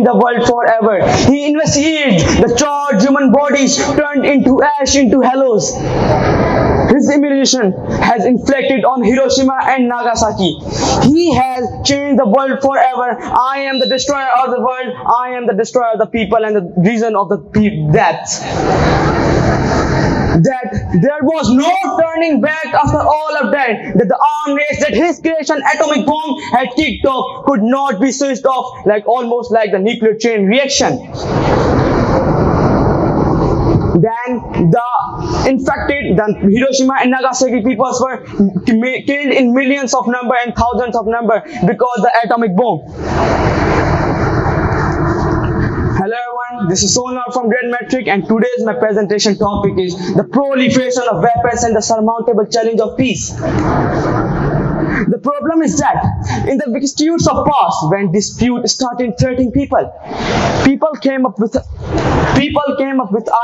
the world forever. He investigated the charred human bodies turned into ash into halos. His imagination has inflicted on Hiroshima and Nagasaki. He has changed the world forever. I am the destroyer of the world. I am the destroyer of the people and the reason of the death. That there was no turning back after all of that. That the arm race that his creation atomic bomb had kicked off could not be switched off, almost like the nuclear chain reaction. Then the Hiroshima and Nagasaki peoples were killed in millions of number and thousands of number because the atomic bomb. Hello everyone, this is Sohan from Grade Metric, and today's my presentation topic is the proliferation of weapons and the surmountable challenge of peace. The problem is that in the vicissitudes of past, when dispute started threatening people came up with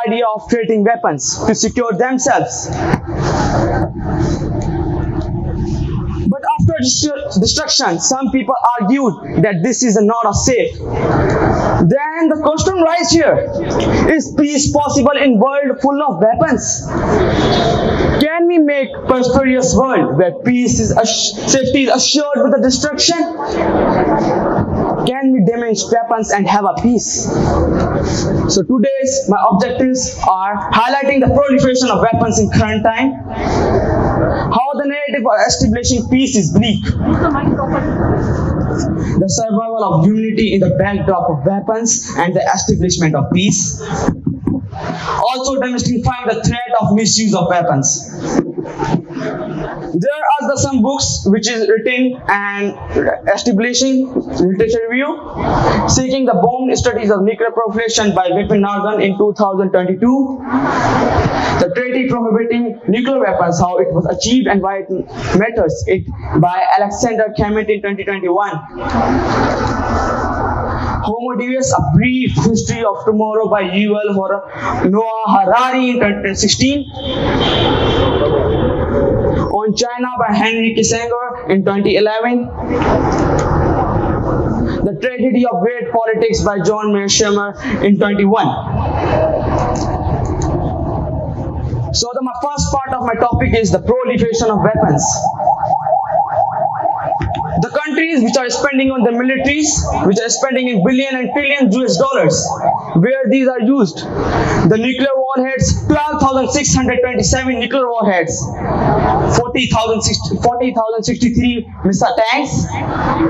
idea of creating weapons to secure themselves. But after destruction, some people argued that this is not a safe. Then the question rises here: is peace possible in a world full of weapons? Can we make a prosperous world where safety is assured with the destruction? Can we diminish weapons and have a peace? So today's my objectives are highlighting the proliferation of weapons in current time, how the narrative of establishing peace is bleak, the survival of humanity in the backdrop of weapons and the establishment of peace, also demystifying the threat of misuse of weapons. There are some books which is written and establishing literature review, Seeking the Bomb Studies of Nuclear Proliferation by Vipin Nargan in 2022, the Treaty Prohibiting Nuclear Weapons, How It Was Achieved and Why It Matters, it by Alexander Kemet in 2021. Homo Deus, A Brief History of Tomorrow by Yuval Noah Harari in 2016. On China by Henry Kissinger in 2011. The Tragedy of Great Politics by John Mearsheimer in 2021. So my first part of my topic is the proliferation of weapons. The countries which are spending on the militaries, which are spending in billion and trillion US dollars, where these are used. The nuclear warheads, 12,627 nuclear warheads, 40,063 missile tanks,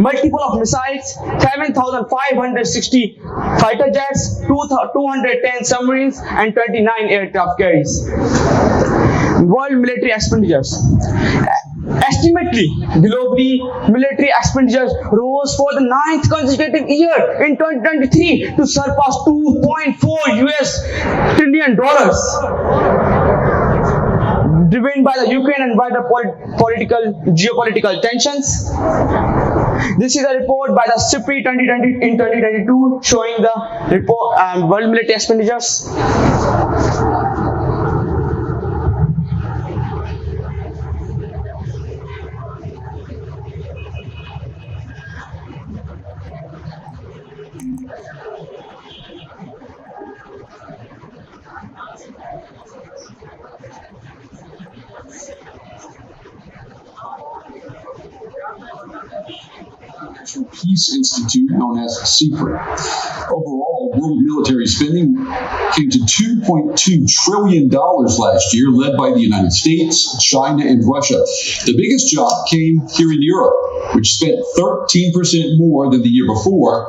multiple of missiles, 7,560 fighter jets, 210 submarines, and 29 aircraft carriers. World military expenditures. Estimately, globally, military expenditures rose for the 9th consecutive year in 2023 to surpass $2.4 trillion, driven by the Ukraine and wider geopolitical tensions. This is a report by the SIPRI 2020 in 2022 showing the world military expenditures. Peace Institute, known as SIPRI. Overall, world military spending came to $2.2 trillion last year, led by the United States, China, and Russia. The biggest jump came here in Europe, which spent 13% more than the year before.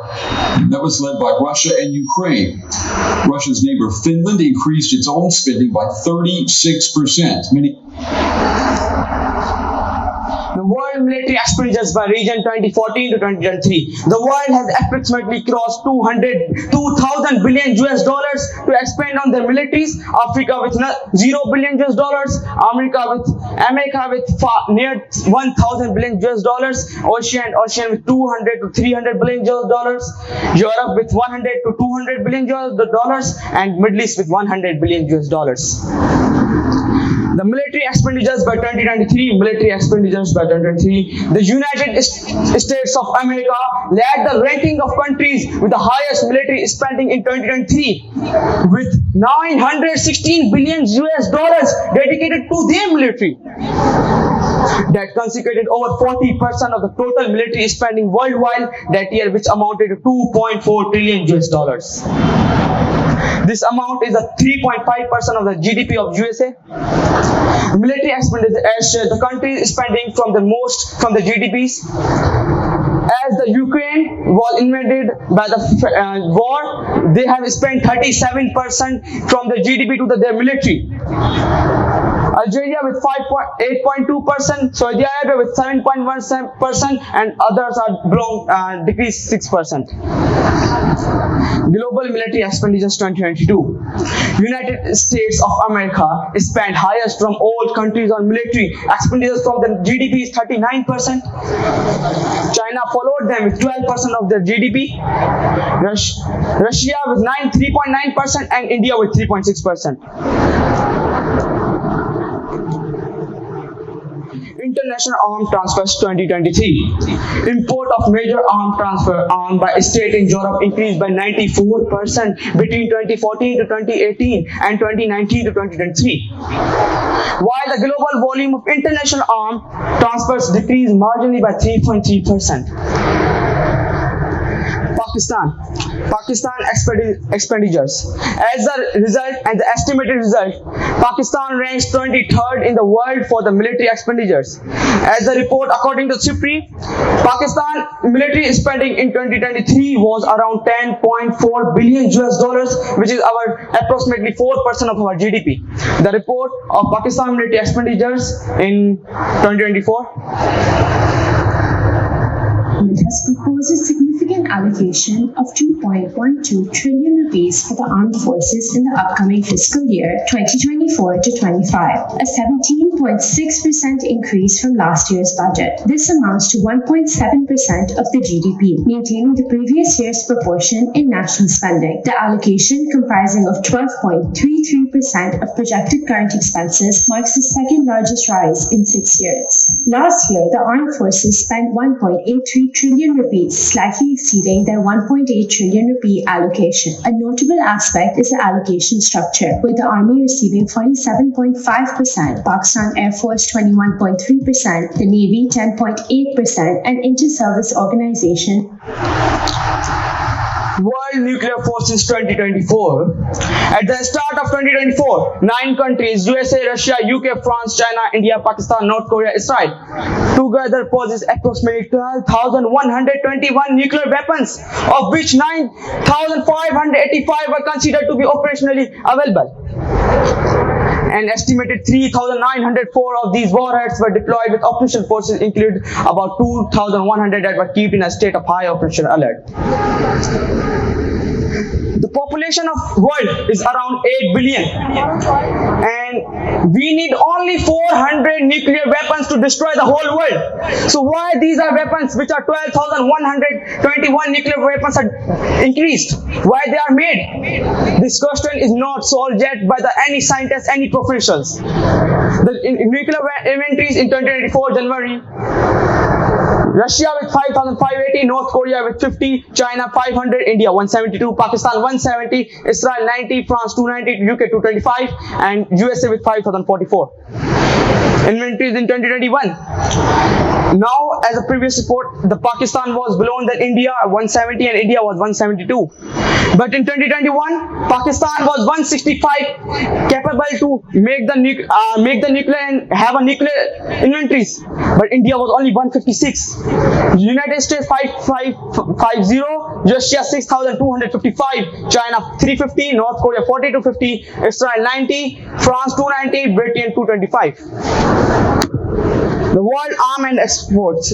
That was led by Russia and Ukraine. Russia's neighbor Finland increased its own spending by 36%. The world military expenditures by region 2014 to 2023. The world has approximately crossed $2,000 billion to expend on their militaries. Africa with $0 billion, America with near $1,000 billion, Oceania with $200 to $300 billion, Europe with $100 to $200 billion, and Middle East with $100 billion. The military expenditures by 2023, the United States of America led the ranking of countries with the highest military spending in 2023 with 916 billion US dollars dedicated to their military. That constituted over 40% of the total military spending worldwide that year, which amounted to 2.4 trillion US dollars. This amount is a 3.5% of the GDP of USA. Military expenditure, as the country is spending from the GDPs. As the Ukraine was invaded by the war, they have spent 37% from the GDP to their military. Algeria with 8.2%, Saudi Arabia with 7.1%, and others are decreased 6%. Global military expenditures 2022. United States of America spent highest from all countries on military expenditures from the GDP is 39%. China followed them with 12% of their GDP. Russia with 3.9% and India with 3.6%. International Arms Transfers 2023. Import of major arms transfer armed by a state in Europe increased by 94% between 2014 to 2018 and 2019 to 2023. While the global volume of international arms transfers decreased marginally by 3.3%. Pakistan expenditures. As a result and the estimated result, Pakistan ranks 23rd in the world for the military expenditures. As the report according to SIPRI, Pakistan military spending in 2023 was around 10.4 billion US dollars, which is approximately 4% of our GDP. The report of Pakistan military expenditures in 2024. It has proposed a significant allocation of 2.12 trillion rupees for the armed forces in the upcoming fiscal year 2024 to 25, a 17.6% increase from last year's budget. This amounts to 1.7% of the GDP, maintaining the previous year's proportion in national spending. The allocation, comprising of 12.33% of projected current expenses, marks the second largest rise in 6 years. Last year, the armed forces spent 1.83 trillion rupees, slightly exceeding their 1.8 trillion rupee allocation. A notable aspect is the allocation structure, with the Army receiving 47.5%, Pakistan Air Force 21.3%, the Navy 10.8%, and Inter-Service Organization World Nuclear Forces 2024. At the start of 2024, 9 countries, USA, Russia, UK, France, China, India, Pakistan, North Korea, Israel, together possess approximately 12,121 nuclear weapons, of which 9,585 were considered to be operationally available. An estimated 3,904 of these warheads were deployed with operational forces, including about 2,100 that were kept in a state of high operational alert. The population of world is around 8 billion and we need only 400 nuclear weapons to destroy the whole world. So why these are weapons which are 12,121 nuclear weapons are increased? Why they are made? This question is not solved yet by any scientists, any professionals. The nuclear inventories in 2024 January, Russia with 5,580, North Korea with 50, China 500, India 172, Pakistan 170, Israel 90, France 290, UK 225, and USA with 5,044. Inventories in 2021. Now, as a previous report, the Pakistan was below than India 170 and India was 172. But in 2021, Pakistan was 165 capable to make the nuclear and have a nuclear inventories. But India was only 156. United States 550, Russia 6,255, China 350, North Korea 4250, Israel 90, France 290, Britain 225. The world arm and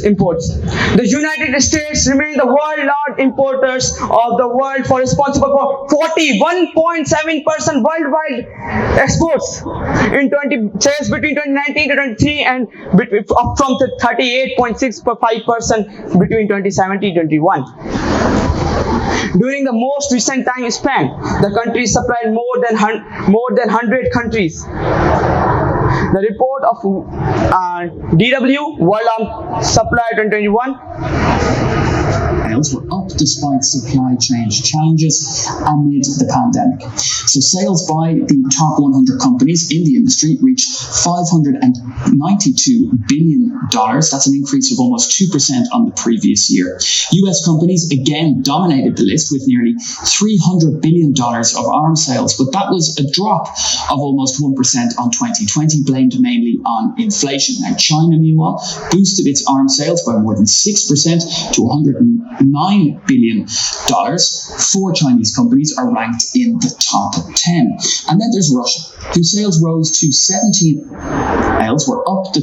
imports. The United States remain the world large importers of the world, for responsible for 41.7% worldwide exports in between 2019 to 23 and up from 38.65% between 2017 to 21. During the most recent time span, the country supplied more than 100 countries. The report of DW World Arms Supply 2021. Sales were up despite supply chain challenges amid the pandemic. So sales by the top 100 companies in the industry reached $592 billion. That's an increase of almost 2% on the previous year. US companies again dominated the list with nearly $300 billion of arms sales, but that was a drop of almost 1% on 2020, blamed mainly on inflation. And China, meanwhile, boosted its arms sales by more than 6% to $109 billion. Four Chinese companies are ranked in the top 10. And then there's Russia, whose sales rose to 17. Sales were up to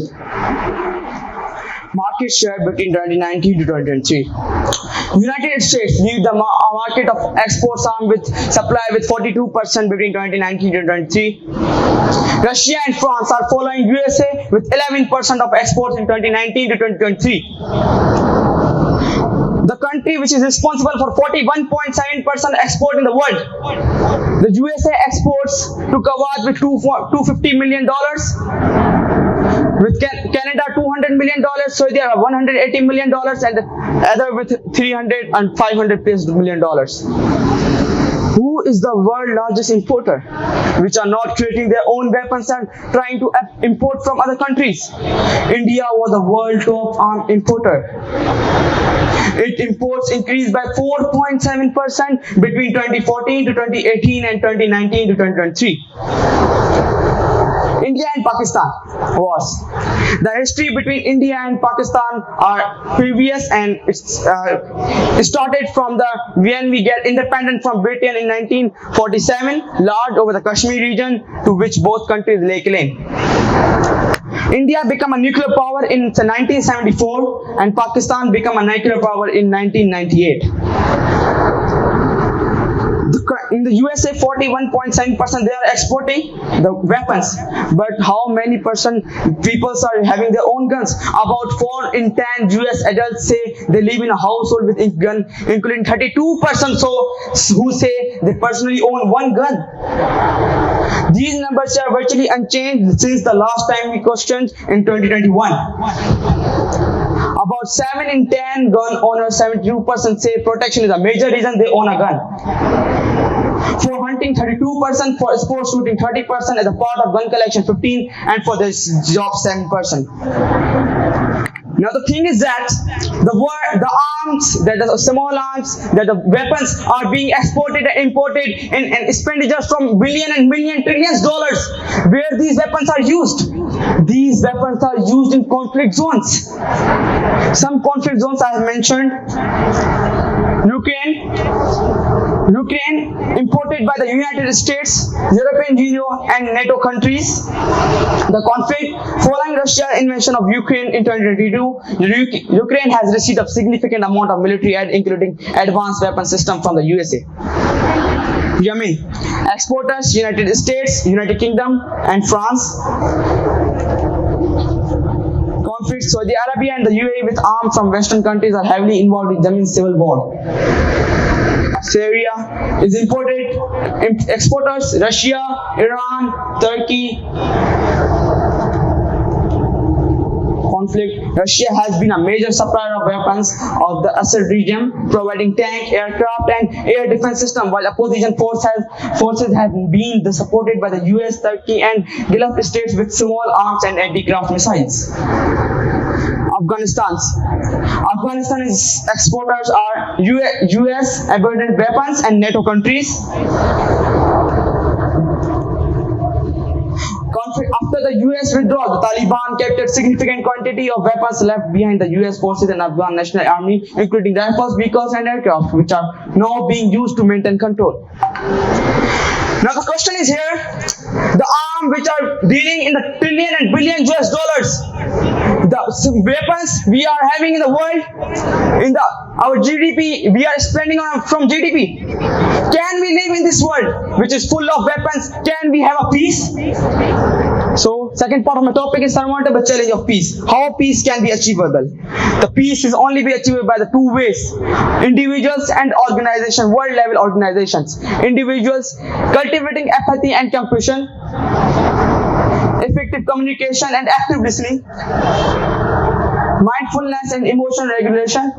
market share between 2019 to 2023. United States lead the market of exports arm with supply with 42% between 2019 to 2023. Russia and France are following USA with 11% of exports in 2019 to 2023. The country which is responsible for 41.7% export in the world. The USA exports to Kuwait with $250 million, with Canada $200 million, Saudi Arabia $180 million, and other with $300 and $500 million. Who is the world's largest importer, which are not creating their own weapons and trying to import from other countries? India was the world top arm importer. Its imports increased by 4.7% between 2014 to 2018 and 2019 to 2023. India and Pakistan wars. The history between India and Pakistan are previous, and it started from when we get independent from Britain in 1947, lord over the Kashmir region to which both countries lay claim. India became a nuclear power in 1974 and Pakistan became a nuclear power in 1998. In the USA, 41.7% they are exporting the weapons, but how many percent people are having their own guns? About 4 in 10 US adults say they live in a household with a gun, including 32% who say they personally own one gun. These numbers are virtually unchanged since the last time we questioned in 2021. About 7 in 10 gun owners, 72% say protection is a major reason they own a gun. For hunting, 32%, for sports shooting, 30%, as a part of gun collection, 15%, and for this job, 7%. Now the thing is that the arms, that the small arms, that the weapons are being exported and imported in expenditures from billion and million trillions dollars. Where these weapons are used? These weapons are used in conflict zones. Some conflict zones I have mentioned. Ukraine, imported by the United States, European Union and NATO countries. The conflict following Russia's invasion of Ukraine in 2022, Ukraine has received a significant amount of military aid, including advanced weapon system from the USA. Yemen, exporters United States, United Kingdom and France. Conflict, Saudi Arabia and the UAE with arms from Western countries are heavily involved in Yemen's civil war. Syria is imported, exporters Russia, Iran, Turkey. Conflict, Russia has been a major supplier of weapons of the Assad region, providing tank, aircraft and air defense system, while opposition forces have been supported by the US, Turkey and Gulf states with small arms and anti-craft missiles. Afghanistan's exporters are US abundant weapons and NATO countries. Conflict, after the US withdrawal, the Taliban captured significant quantity of weapons left behind the US forces and Afghan National Army, including rifles, vehicles and aircraft, which are now being used to maintain control. Now the question is here, the arm which are dealing in the trillion and billion US dollars, the weapons we are having in the world, in our GDP, we are spending on from GDP. Can we live in this world which is full of weapons? Can we have a peace? So, second part of my topic is surmountable challenge of peace. How peace can be achievable? The peace is only be achievable by the two ways: individuals and organization, world level organizations. Individuals cultivating empathy and compassion. effective communication and active listening, mindfulness and emotional regulation,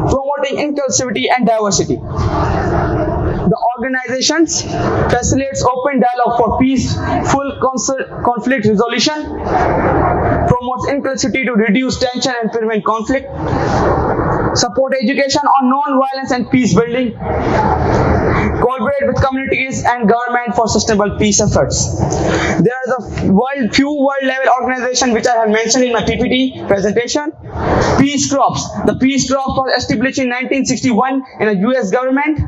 promoting inclusivity and diversity. The organizations facilitates open dialogue for peaceful conflict resolution, promotes inclusivity to reduce tension and prevent conflict, support education on non-violence and peace building, collaborate with communities and government for sustainable peace efforts. There are the few world level organizations which I have mentioned in my PPT presentation. Peace Corps. The Peace Corps was established in 1961 in the US government.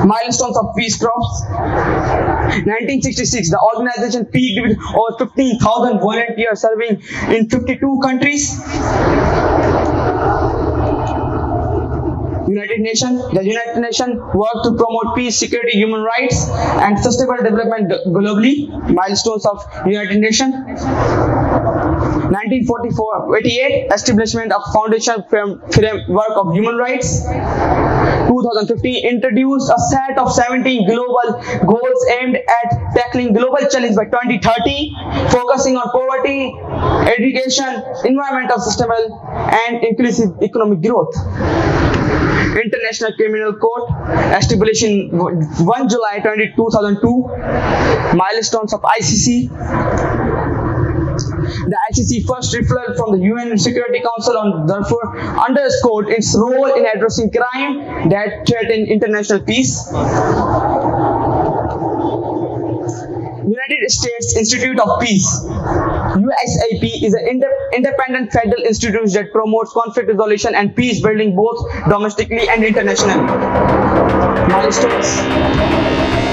Milestones of Peace Corps. 1966, the organization peaked with over 15,000 volunteers serving in 52 countries. United Nations. The United Nations work to promote peace, security, human rights, and sustainable development globally. Milestones of United Nations. 1944-88, establishment of Foundation Framework of Human Rights. 2015, introduced a set of 17 global goals aimed at tackling global challenge by 2030, focusing on poverty, education, environmental, sustainable, and inclusive economic growth. International Criminal Court, established in 1 July 2002, milestones of ICC. The ICC first referral from the UN Security Council on therefore underscored its role in addressing crime that threaten international peace. United States Institute of Peace. USIP is an independent federal institute that promotes conflict resolution and peace building both domestically and internationally. Milestones.